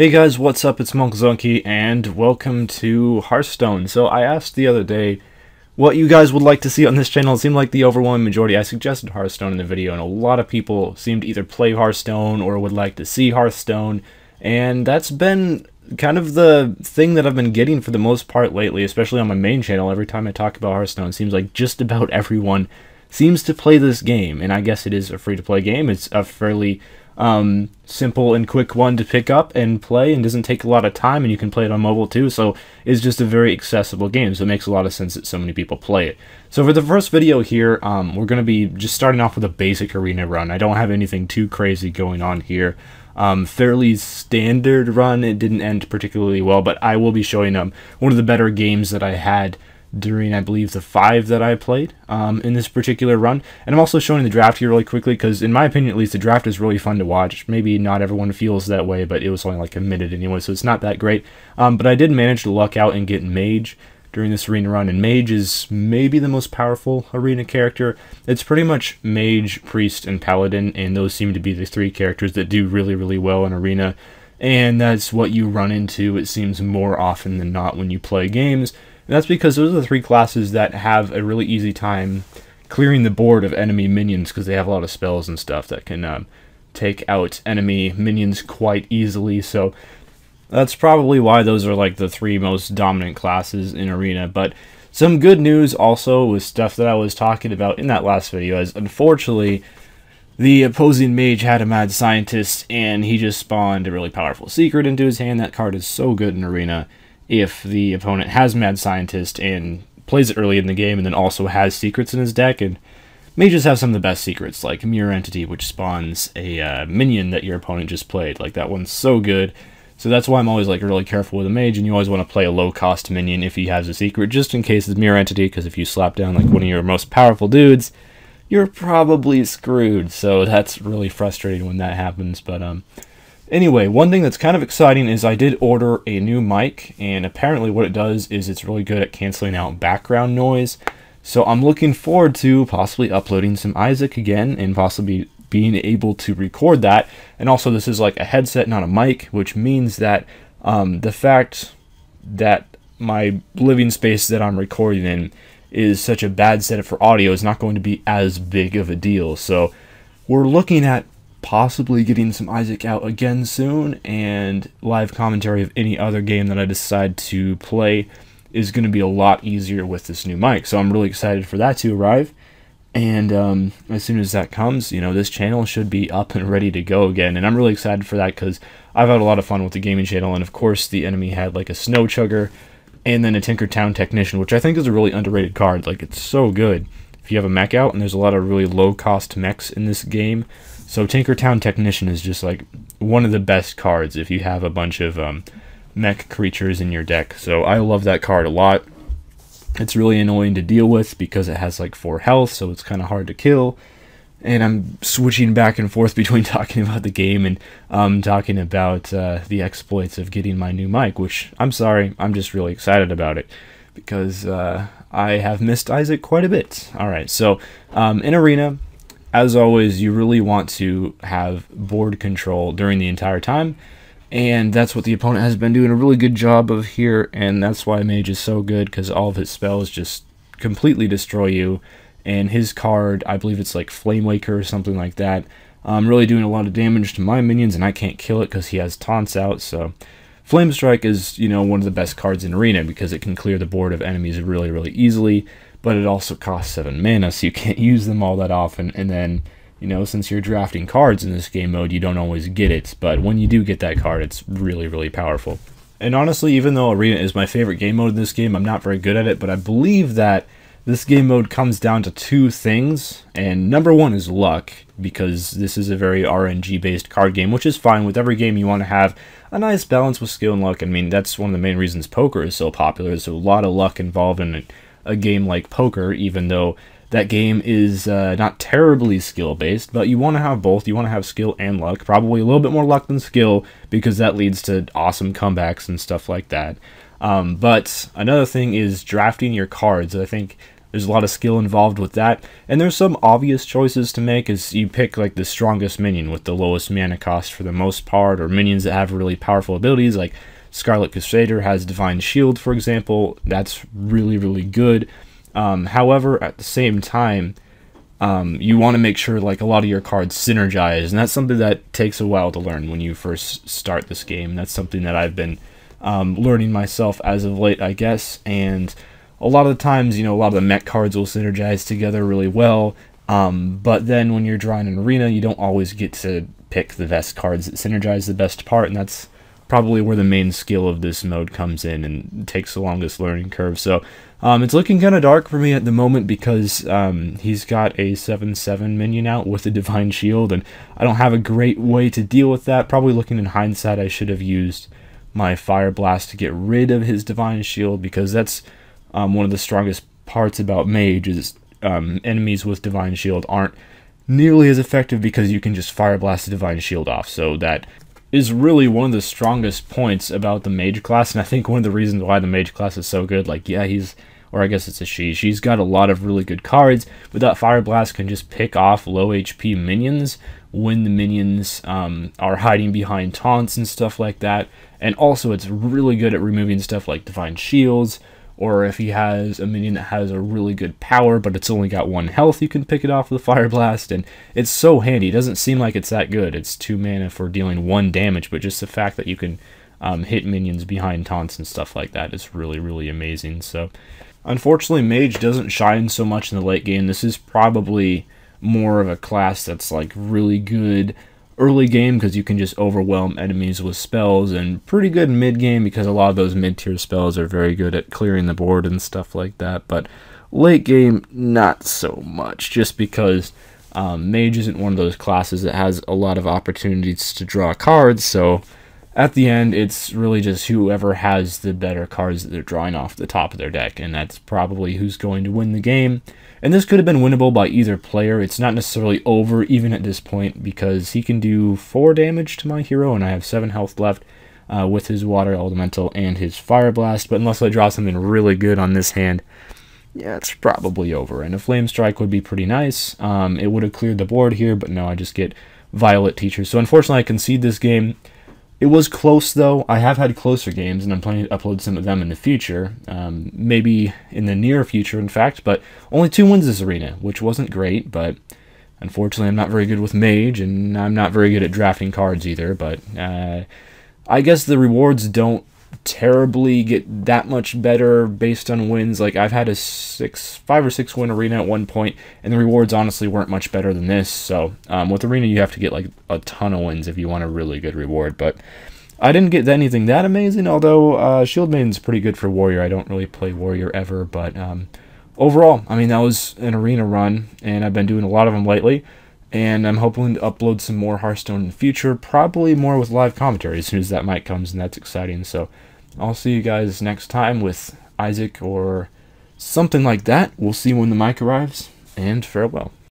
Hey guys, what's up? It's Monkzunky, and welcome to Hearthstone. So I asked the other day what you guys would like to see on this channel. It seemed like the overwhelming majority. I suggested Hearthstone in the video, and a lot of people seem to either play Hearthstone or would like to see Hearthstone, and that's been kind of the thing that I've been getting for the most part lately, especially on my main channel. Every time I talk about Hearthstone, it seems like just about everyone seems to play this game, and I guess it is a free-to-play game. It's a fairly simple and quick one to pick up and play, and doesn't take a lot of time, and you can play it on mobile too, so it's just a very accessible game, so it makes a lot of sense that so many people play it. So for the first video here, we're going to be just starting off with a basic arena run. I don't have anything too crazy going on here. Fairly standard run. It didn't end particularly well, but I will be showing one of the better games that I had during, I believe, the 5 that I played in this particular run. And I'm also showing the draft here really quickly because, in my opinion at least, the draft is really fun to watch. Maybe not everyone feels that way, but it was only like a minute anyway, so it's not that great. But I did manage to luck out and get Mage during this arena run, and Mage is maybe the most powerful arena character. It's pretty much Mage, Priest, and Paladin, and those seem to be the 3 characters that do really, really well in arena. And that's what you run into, it seems, more often than not when you play games. And that's because those are the 3 classes that have a really easy time clearing the board of enemy minions, because they have a lot of spells and stuff that can take out enemy minions quite easily. So that's probably why those are like the 3 most dominant classes in arena. But some good news also was stuff that I was talking about in that last video, as unfortunately the opposing mage had a mad scientist, and he just spawned a really powerful secret into his hand. That card is so good in arena if the opponent has mad scientist and plays it early in the game, and then also has secrets in his deck. And mages have some of the best secrets, like Mirror Entity, which spawns a minion that your opponent just played. Like, that one's so good. So that's why I'm always like really careful with a mage, and you always want to play a low-cost minion if he has a secret, just in case it's Mirror Entity, because if you slap down like one of your most powerful dudes, you're probably screwed. So that's really frustrating when that happens. But anyway, one thing that's kind of exciting is I did order a new mic, and apparently what it does is it's really good at canceling out background noise. So I'm looking forward to possibly uploading some Isaac again, and possibly being able to record that. And also, this is like a headset, not a mic, which means that the fact that my living space that I'm recording in is such a bad setup for audio is not going to be as big of a deal. So we're looking at possibly getting some Isaac out again soon, and live commentary of any other game that I decide to play is going to be a lot easier with this new mic. So I'm really excited for that to arrive. And as soon as that comes, you know, this channel should be up and ready to go again. And I'm really excited for that because I've had a lot of fun with the gaming channel. And of course, the enemy had like a Snow Chugger and then a Tinkertown Technician, which I think is a really underrated card. Like, it's so good if you have a mech out, and there's a lot of really low-cost mechs in this game. So Tinkertown Technician is just like one of the best cards if you have a bunch of mech creatures in your deck. So I love that card a lot. It's really annoying to deal with because it has like 4 health, so it's kind of hard to kill. And I'm switching back and forth between talking about the game and talking about the exploits of getting my new mic, which, I'm sorry, I'm just really excited about it because I have missed Isaac quite a bit. Alright, so in Arena, as always, you really want to have board control during the entire time, and that's what the opponent has been doing a really good job of here, and that's why Mage is so good, because all of his spells just completely destroy you. And his card, I believe it's like Flame Waker or something like that, really doing a lot of damage to my minions, and I can't kill it because he has taunts out. So Flame Strike is, you know, one of the best cards in Arena because it can clear the board of enemies really, really easily, but it also costs 7 mana, so you can't use them all that often. And then, you know, since you're drafting cards in this game mode, you don't always get it, but when you do get that card, it's really, really powerful. And honestly, even though Arena is my favorite game mode in this game, I'm not very good at it, but I believe that this game mode comes down to 2 things, and number 1 is luck, because this is a very RNG-based card game, which is fine. With every game, you want to have a nice balance with skill and luck. I mean, that's one of the main reasons poker is so popular. There's a lot of luck involved in a game like poker, even though that game is not terribly skill-based, but you want to have both. You want to have skill and luck, probably a little bit more luck than skill, because that leads to awesome comebacks and stuff like that. But another thing is drafting your cards. I think There's a lot of skill involved with that, and there's some obvious choices to make as you pick like the strongest minion with the lowest mana cost for the most part, or minions that have really powerful abilities like Scarlet Crusader has Divine Shield, for example. That's really, really good. However, at the same time, you want to make sure like a lot of your cards synergize, and that's something that takes a while to learn when you first start this game. That's something that I've been learning myself as of late, I guess, and a lot of the times, you know, a lot of the mech cards will synergize together really well, but then when you're drawing an arena, you don't always get to pick the best cards that synergize the best part, and that's probably where the main skill of this mode comes in and takes the longest learning curve. So it's looking kind of dark for me at the moment because he's got a 7/7 minion out with a Divine Shield, and I don't have a great way to deal with that. Probably looking in hindsight, I should have used my Fire Blast to get rid of his Divine Shield, because that's one of the strongest parts about Mage is enemies with Divine Shield aren't nearly as effective because you can just Fire Blast the Divine Shield off. So that is really one of the strongest points about the Mage class, and I think one of the reasons why the Mage class is so good. Like, yeah, or I guess it's a she's got a lot of really good cards, but that Fire Blast can just pick off low HP minions when the minions are hiding behind taunts and stuff like that. And also it's really good at removing stuff like Divine Shields, or if he has a minion that has a really good power but it's only got 1 health, you can pick it off with a Fire Blast, and it's so handy. It doesn't seem like it's that good. It's 2 mana for dealing 1 damage, but just the fact that you can hit minions behind taunts and stuff like that is really, really amazing. So unfortunately, Mage doesn't shine so much in the late game. This is probably more of a class that's like really good early game because you can just overwhelm enemies with spells, and pretty good mid game because a lot of those mid-tier spells are very good at clearing the board and stuff like that. But late game, not so much, just because Mage isn't one of those classes that has a lot of opportunities to draw cards, so at the end, it's really just whoever has the better cards that they're drawing off the top of their deck, and that's probably who's going to win the game. And this could have been winnable by either player. It's not necessarily over even at this point, because he can do 4 damage to my hero, and I have 7 health left with his Water Elemental and his Fire Blast. But unless I draw something really good on this hand, yeah, it's probably over. And a Flame Strike would be pretty nice. It would have cleared the board here, but no, I just get Violet Teacher. So unfortunately, I concede this game. It was close, though. I have had closer games, and I'm planning to upload some of them in the future. Maybe in the near future, in fact. But only 2 wins this arena, which wasn't great. But unfortunately, I'm not very good with Mage, and I'm not very good at drafting cards either. But I guess the rewards don't terribly get that much better based on wins. Like, I've had a 5 or 6 win arena at one point, and the rewards honestly weren't much better than this. So with arena, you have to get like a ton of wins if you want a really good reward. But I didn't get anything that amazing, although Shield Maiden's pretty good for Warrior. I don't really play Warrior ever, but overall, I mean, that was an arena run, and I've been doing a lot of them lately. And I'm hoping to upload some more Hearthstone in the future, probably more with live commentary as soon as that mic comes, and that's exciting. So I'll see you guys next time with Isaac or something like that. We'll see when the mic arrives, and farewell.